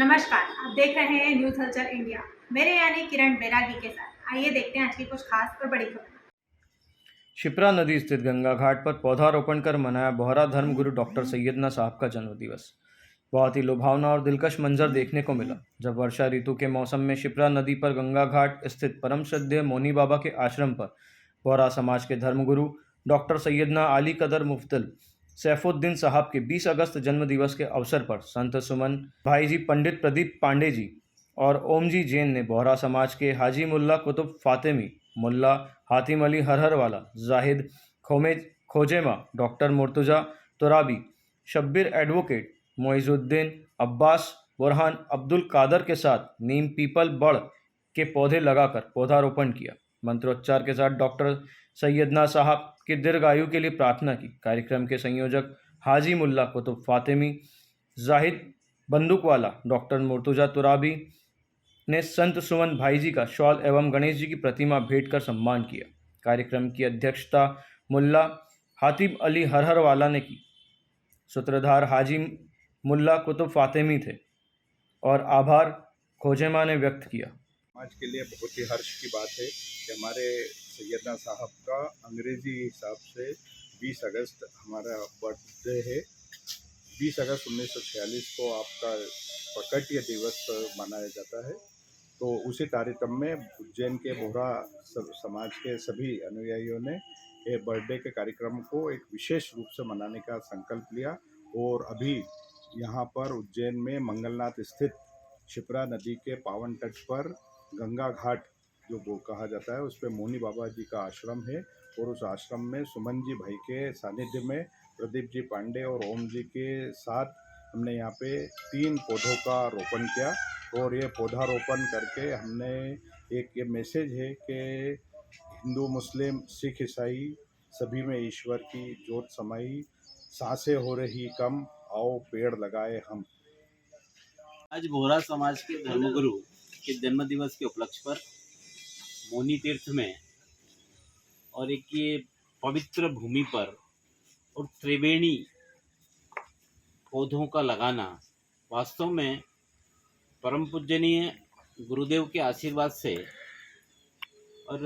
नमस्कार, आप देख रहे हैं न्यूज हलचल इंडिया। मेरे यानी किरण बैरागी के साथ आइए देखते हैं आज की कुछ खास और बड़ी खबर। शिप्रा नदी स्थित गंगा घाट पर पौधारोपण कर मनाया बोहरा धर्मगुरु डॉक्टर सैयदना साहब का जन्मदिवस। बहुत ही लुभावना और दिलकश मंजर देखने को मिला जब वर्षा ऋतु के मौसम में शिप्रा नदी पर गंगा घाट स्थित परम श्रद्धेय मौनी बाबा के आश्रम पर बोहरा समाज के धर्मगुरु डॉक्टर सैयदना अली कदर मुफ्तल सैफुद्दीन साहब के 20 अगस्त जन्मदिवस के अवसर पर संत सुमन भाई जी पंडित प्रदीप पांडे जी और ओमजी जैन ने बोहरा समाज के हाजी मुल्ला कुतुब फातिमी, मुल्ला हातिम अली हरहरवाला, जाहिद खोजेमा, डॉक्टर मुर्तज़ा तुराबी, शब्बीर एडवोकेट, मोइजुद्दीन अब्बास, बुरहान अब्दुल कादर के साथ नीम पीपल बड़ के पौधे लगाकर पौधारोपण किया। मंत्रोच्चार के साथ डॉक्टर सैयदना साहब की दीर्घायु के लिए प्रार्थना की। कार्यक्रम के संयोजक हाजी मुल्ला कुतुब फातिमी, जाहिद बंदूकवाला, डॉक्टर मुर्तज़ा तुराबी ने संत सुमन भाई जी का शॉल एवं गणेश जी की प्रतिमा भेंट कर सम्मान किया। कार्यक्रम की अध्यक्षता मुल्ला हातिम अली हरहरवाला ने की। सूत्रधार हाजी मुल्ला कुतुब फातिमी थे और आभार खोजेमा ने व्यक्त किया। समाज के लिए बहुत ही हर्ष की बात है कि हमारे सैयदना साहब का अंग्रेजी हिसाब से 20 अगस्त हमारा बर्थडे है। 20 अगस्त 1946 को आपका प्रकटीय दिवस मनाया जाता है। तो उसी कार्यक्रम में उज्जैन के बोहरा समाज के सभी अनुयायियों ने ये बर्थडे के कार्यक्रम को एक विशेष रूप से मनाने का संकल्प लिया और अभी यहाँ पर उज्जैन में मंगलनाथ स्थित शिप्रा नदी के पावन तट पर गंगा घाट जो वो कहा जाता है उस पर मौनी बाबा जी का आश्रम है और उस आश्रम में सुमन जी भाई के सानिध्य में प्रदीप जी पांडे और ओम जी के साथ हमने यहाँ पे 3 पौधों का रोपण किया और ये पौधारोपण करके हमने एक ये मैसेज है कि हिंदू मुस्लिम सिख ईसाई सभी में ईश्वर की जोत समाई, सांसें हो रही कम, आओ पेड़ लगाए हम। आज बोहरा समाज के धर्मगुरु के जन्मदिवस के उपलक्ष्य पर मौनी तीर्थ में और एक ये पवित्र भूमि पर और त्रिवेणी पौधों का लगाना वास्तव में परम पूजनीय गुरुदेव के आशीर्वाद से और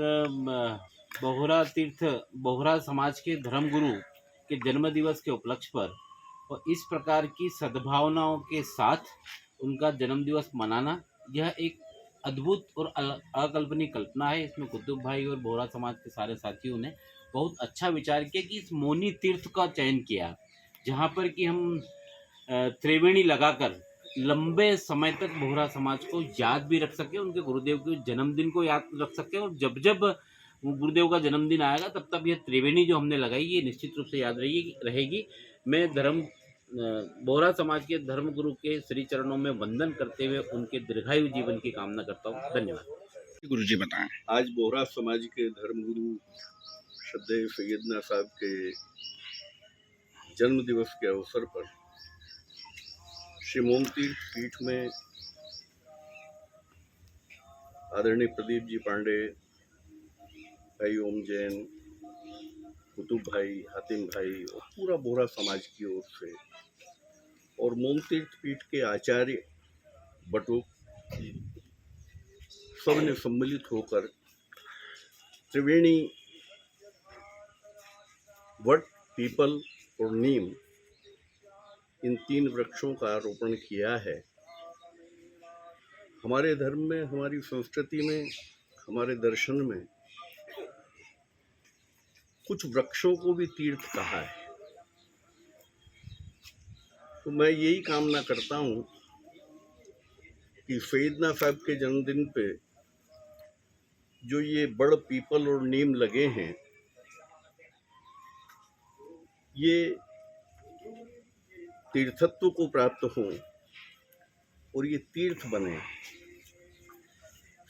बोहरा समाज के धर्मगुरु के जन्मदिवस के उपलक्ष्य पर और इस प्रकार की सद्भावनाओं के साथ उनका जन्मदिवस मनाना यह एक अद्भुत और अकल्पनीय कल्पना है। इसमें कुतुब भाई और बोहरा समाज के सारे साथियों ने बहुत अच्छा विचार किया कि इस मौनी तीर्थ का चयन किया जहाँ पर कि हम त्रिवेणी लगाकर लंबे समय तक बोहरा समाज को याद भी रख सके, उनके गुरुदेव के जन्मदिन को याद रख सके और जब जब गुरुदेव का जन्मदिन आएगा तब तब यह त्रिवेणी जो हमने लगाई ये निश्चित रूप से याद रहेगी। मैं बोहरा समाज के धर्मगुरु के श्री चरणों में वंदन करते हुए उनके दीर्घायु जीवन की कामना करता हूँ। धन्यवाद। गुरु जी बताएं। आज बोहरा समाज के धर्मगुरु श्रद्धेय सैयदना साहब के जन्म दिवस के अवसर पर श्री मोमतीर्थ पीठ में आदरणीय प्रदीप जी पांडे, भाई ओम जैन, कुतुब भाई, हातिम भाई और पूरा बोहरा समाज की ओर से और मोमतीर्थ पीठ के आचार्य बटुक सब ने सम्मिलित होकर त्रिवेणी वट, पीपल और नीम इन 3 वृक्षों का रोपण किया है। हमारे धर्म में, हमारी संस्कृति में, हमारे दर्शन में कुछ वृक्षों को भी तीर्थ कहा है। तो मैं यही कामना करता हूँ कि सैयदना साहब के जन्मदिन पे जो ये बड़, पीपल और नीम लगे हैं ये तीर्थत्व को प्राप्त हों और ये तीर्थ बने।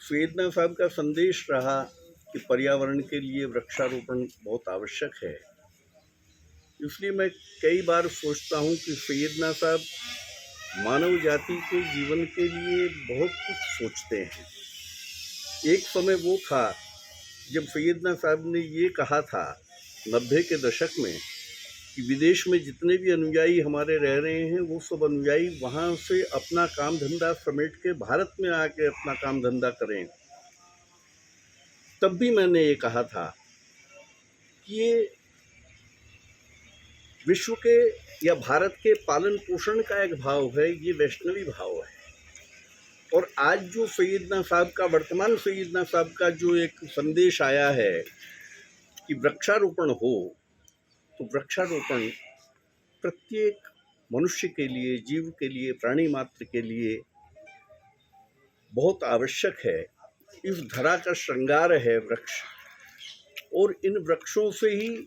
सैयदना साहब का संदेश रहा कि पर्यावरण के लिए वृक्षारोपण बहुत आवश्यक है। इसलिए मैं कई बार सोचता हूँ कि सैयदना साहब मानव जाति के जीवन के लिए बहुत कुछ सोचते हैं। एक समय वो था जब सैयदना साहब ने ये कहा था 90 के दशक में कि विदेश में जितने भी अनुयायी हमारे रह रहे हैं वो सब अनुयायी वहाँ से अपना काम धंधा समेट के भारत में आके अपना काम धंधा करें। तब भी मैंने ये कहा था कि ये विश्व के या भारत के पालन पोषण का एक भाव है, ये वैष्णवी भाव है। और आज जो सैयदना साहब का, वर्तमान सैयदना साहब का जो एक संदेश आया है कि वृक्षारोपण हो, तो वृक्षारोपण प्रत्येक मनुष्य के लिए, जीव के लिए, प्राणी मात्र के लिए बहुत आवश्यक है। इस धरा का श्रृंगार है वृक्ष, और इन वृक्षों से ही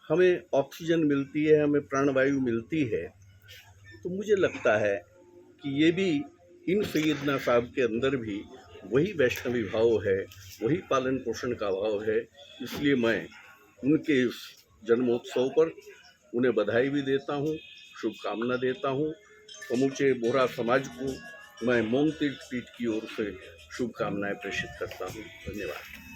हमें ऑक्सीजन मिलती है, हमें प्राणवायु मिलती है। तो मुझे लगता है कि ये भी इन सैयदना साहब के अंदर भी वही वैष्णवी भाव है, वही पालन पोषण का भाव है। इसलिए मैं उनके इस जन्मोत्सव पर उन्हें बधाई भी देता हूँ, शुभकामना देता हूँ। समूचे बोहरा समाज को मैं मोम तीर्थ पीठ की ओर से शुभकामनाएं प्रेषित करता हूँ। धन्यवाद।